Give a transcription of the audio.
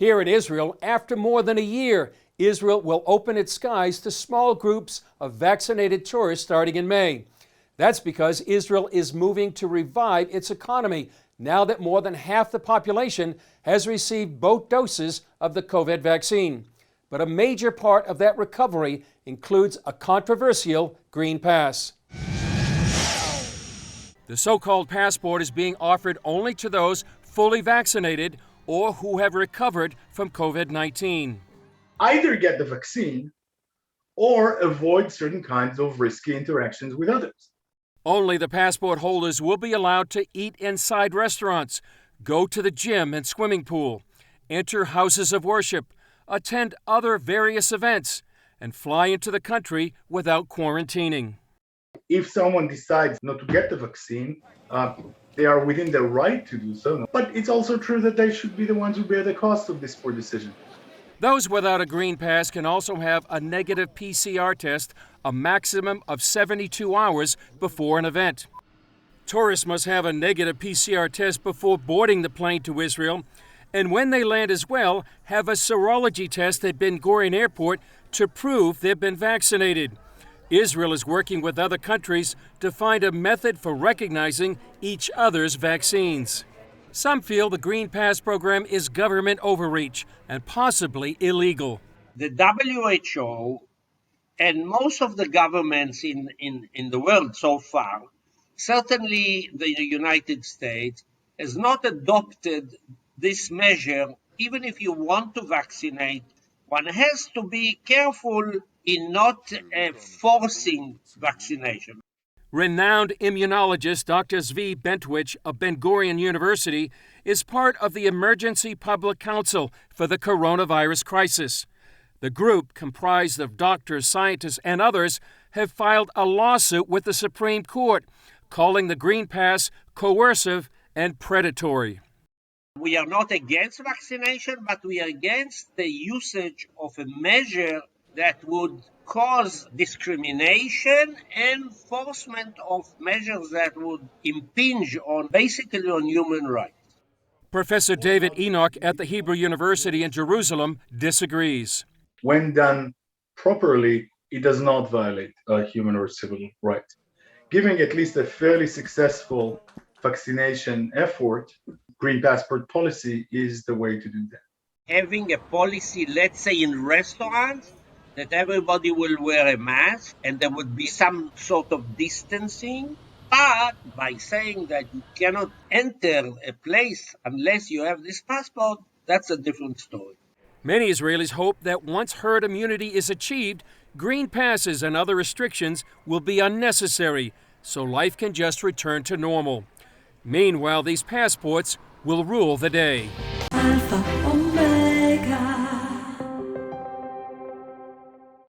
Here in Israel, after more than a year, Israel will open its skies to small groups of vaccinated tourists starting in May. That's because Israel is moving to revive its economy now that more than half the population has received both doses of the COVID vaccine. But a major part of that recovery includes a controversial green pass. The so-called passport is being offered only to those fully vaccinated or who have recovered from COVID-19. Either get the vaccine or avoid certain kinds of risky interactions with others. Only the passport holders will be allowed to eat inside restaurants, go to the gym and swimming pool, enter houses of worship, attend other various events, and fly into the country without quarantining. If someone decides not to get the vaccine, they are within their right to do so. But it's also true that they should be the ones who bear the cost of this poor decision. Those without a green pass can also have a negative PCR test a maximum of 72 hours before an event. Tourists must have a negative PCR test before boarding the plane to Israel, and when they land as well, have a serology test at Ben Gurion Airport to prove they've been vaccinated. Israel is working with other countries to find a method for recognizing each other's vaccines. Some feel the Green Pass program is government overreach and possibly illegal. The WHO and most of the governments in the world so far, certainly the United States, has not adopted this measure. Even if you want to vaccinate, one has to be careful in not forcing vaccination. Renowned immunologist Dr. Zvi Bentwich of Ben Gurion University is part of the Emergency Public Council for the coronavirus crisis. The group, comprised of doctors, scientists, and others, have filed a lawsuit with the Supreme Court, calling the Green Pass coercive and predatory. We are not against vaccination, but we are against the usage of a measure that would cause discrimination and enforcement of measures that would impinge on basically on human rights. Professor David Enoch at the Hebrew University in Jerusalem disagrees. When done properly, it does not violate a human or civil right. Giving at least a fairly successful vaccination effort, green passport policy is the way to do that. Having a policy, let's say in restaurants, that everybody will wear a mask and there would be some sort of distancing, but by saying that you cannot enter a place unless you have this passport, that's a different story. Many Israelis hope that once herd immunity is achieved, green passes and other restrictions will be unnecessary, so life can just return to normal. Meanwhile, these passports will rule the day. Alpha, Omega.